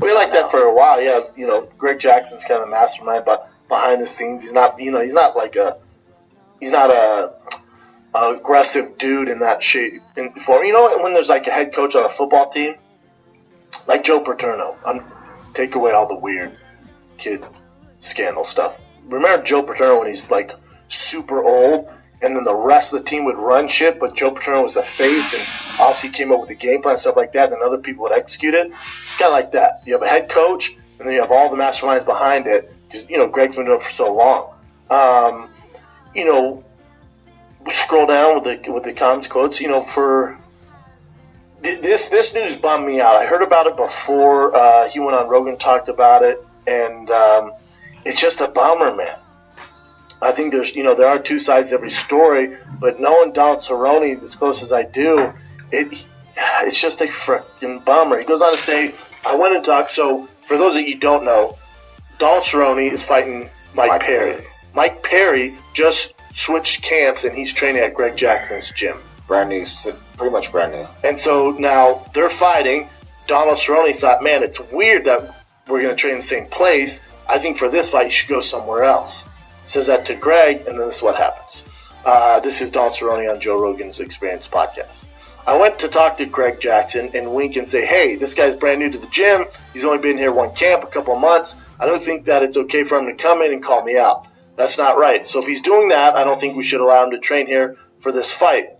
We like that for a while. Yeah, Greg Jackson's kind of the mastermind, but behind the scenes, he's not. He's not like he's not a aggressive dude in that shape in form. When there's like a head coach on a football team, like Joe Paterno, take away all the weird kid scandal stuff. Remember Joe Paterno when he's like super old, and then the rest of the team would run shit, but Joe Paterno was the face, and obviously came up with the game plan and stuff like that, and then other people would execute it. It's kind of like that. You have a head coach, and then you have all the masterminds behind it, because, Greg's been doing it for so long. Scroll down with the comments quotes, for this news bummed me out. I heard about it before he went on Rogan, talked about it, and it's just a bummer, man. I think there are two sides to every story, but knowing Donald Cerrone as close as I do, it's just a freaking bummer. He goes on to say, I went and talked, so for those of you who don't know, Donald Cerrone is fighting Mike Perry. Mike Perry just switched camps, and he's training at Greg Jackson's gym. Brand new, pretty much brand new. And so now they're fighting. Donald Cerrone thought, man, it's weird that we're going to train in the same place. I think for this fight, you should go somewhere else. Says that to Greg, and then this is what happens. This is Donald Cerrone on Joe Rogan's Experience podcast. I went to talk to Greg Jackson and wink and say, hey, this guy's brand new to the gym. He's only been here one camp, a couple of months. I don't think that it's okay for him to come in and call me out. That's not right. So if he's doing that, I don't think we should allow him to train here for this fight.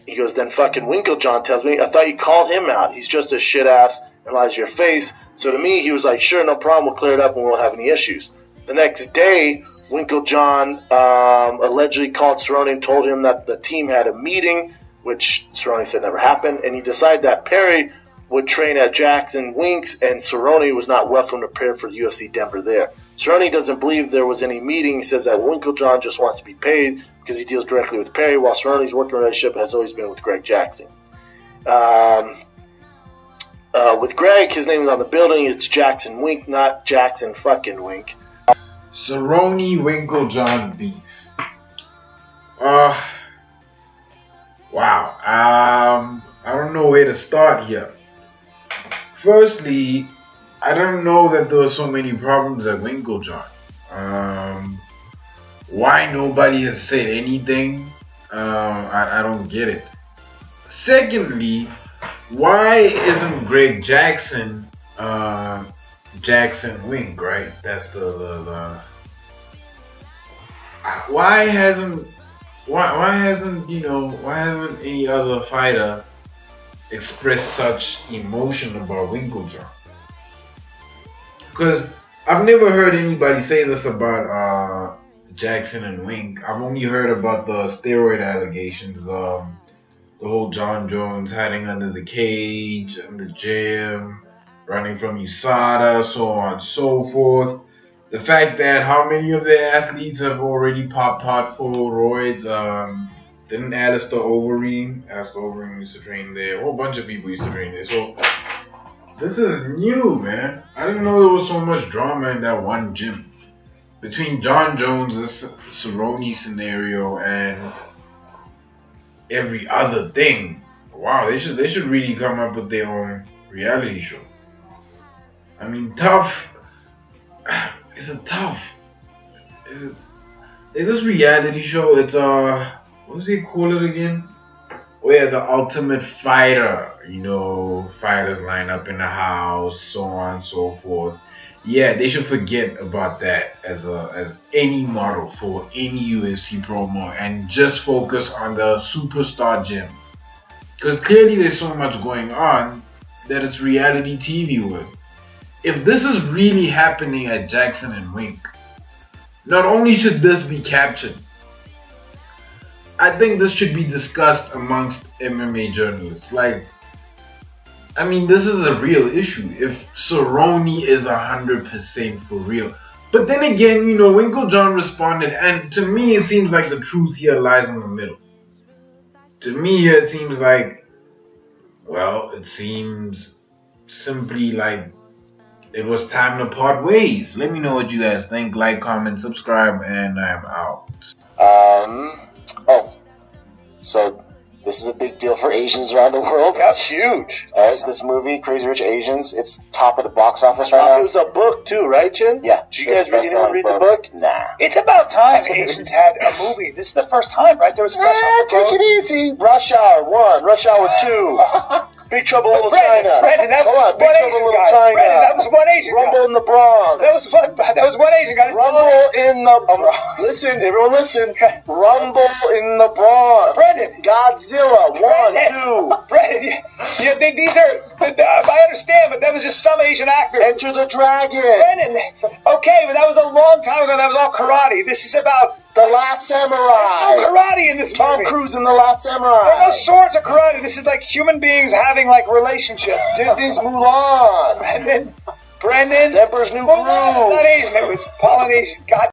He goes, then fucking Winklejohn tells me, I thought you called him out. He's just a shit ass and lies to your face. So to me, he was like, sure, no problem. We'll clear it up and we won't have any issues. The next day, Winklejohn allegedly called Cerrone and told him that the team had a meeting, which Cerrone said never happened, and he decided that Perry would train at Jackson Winks, and Cerrone was not welcome to prepare for UFC Denver there. Cerrone doesn't believe there was any meeting. He says that Winklejohn just wants to be paid because he deals directly with Perry, while Cerrone's working relationship has always been with Greg Jackson. With Greg, his name is on the building. It's Jackson Wink, not Jackson fucking Wink. Cerrone Winklejohn beef. Wow. I don't know where to start here. Firstly, I don't know that there were so many problems at Winklejohn. Why nobody has said anything? I don't get it. Secondly, why isn't Greg Jackson Jackson Wink, right? That's the why hasn't any other fighter expressed such emotion about Winklejohn? Because I've never heard anybody say this about Jackson and Wink. I've only heard about the steroid allegations, the whole John Jones hiding under the cage in the gym, running from USADA, so on and so forth. The fact that how many of their athletes have already popped hot full roids. Didn't Alistair Overeem used to train there. A whole bunch of people used to train there. So this is new, man. I didn't know there was so much drama in that one gym. Between John Jones' Cerrone scenario and every other thing. Wow, they should really come up with their own reality show. I mean, tough. Is this reality show? It's what does he call it again? Oh yeah, The Ultimate Fighter. Fighters line up in the house, so on and so forth. Yeah, they should forget about that as any model for any UFC promo and just focus on the superstar gyms. Because clearly there's so much going on that it's reality TV with. If this is really happening at Jackson and Wink, not only should this be captured, I think this should be discussed amongst MMA journalists. This is a real issue. If Cerrone is 100% for real. But then again, Winklejohn responded, and to me it seems like the truth here lies in the middle. To me here it seems like, it seems simply like it was time to part ways. Let me know what you guys think. Like, comment, subscribe, and I'm out. So This is a big deal for Asians around the world. That's huge. All right, this movie, Crazy Rich Asians, it's top of the box office right now. It was a book too, right, Jim? Yeah. Did you guys read the book? Nah. It's about time Asians had a movie. This is the first time, right? There was a Take it easy. Rush Hour 1, Rush Hour 2. Big Trouble in Little China. Brandon, that Hold was on, Big one Trouble Asian in Little guy. China. Brandon, that was one Asian Rumble guy. in the Bronx. That was one Asian guy. Rumble in the Bronx. Listen, everyone listen. Rumble in the Bronx. Brandon. Godzilla 1, 2. Brandon, these are. I understand, but that was just some Asian actor. Enter the Dragon. Brandon, okay, but that was a long time ago. That was all karate. This is about The Last Samurai. no karate in this Tom movie. Cruise in The Last Samurai. There are no swords or karate. This is like human beings having like relationships. Disney's Mulan. Brandon, The Emperor's New Groove. Mulan is not Asian. It was Polynesian. God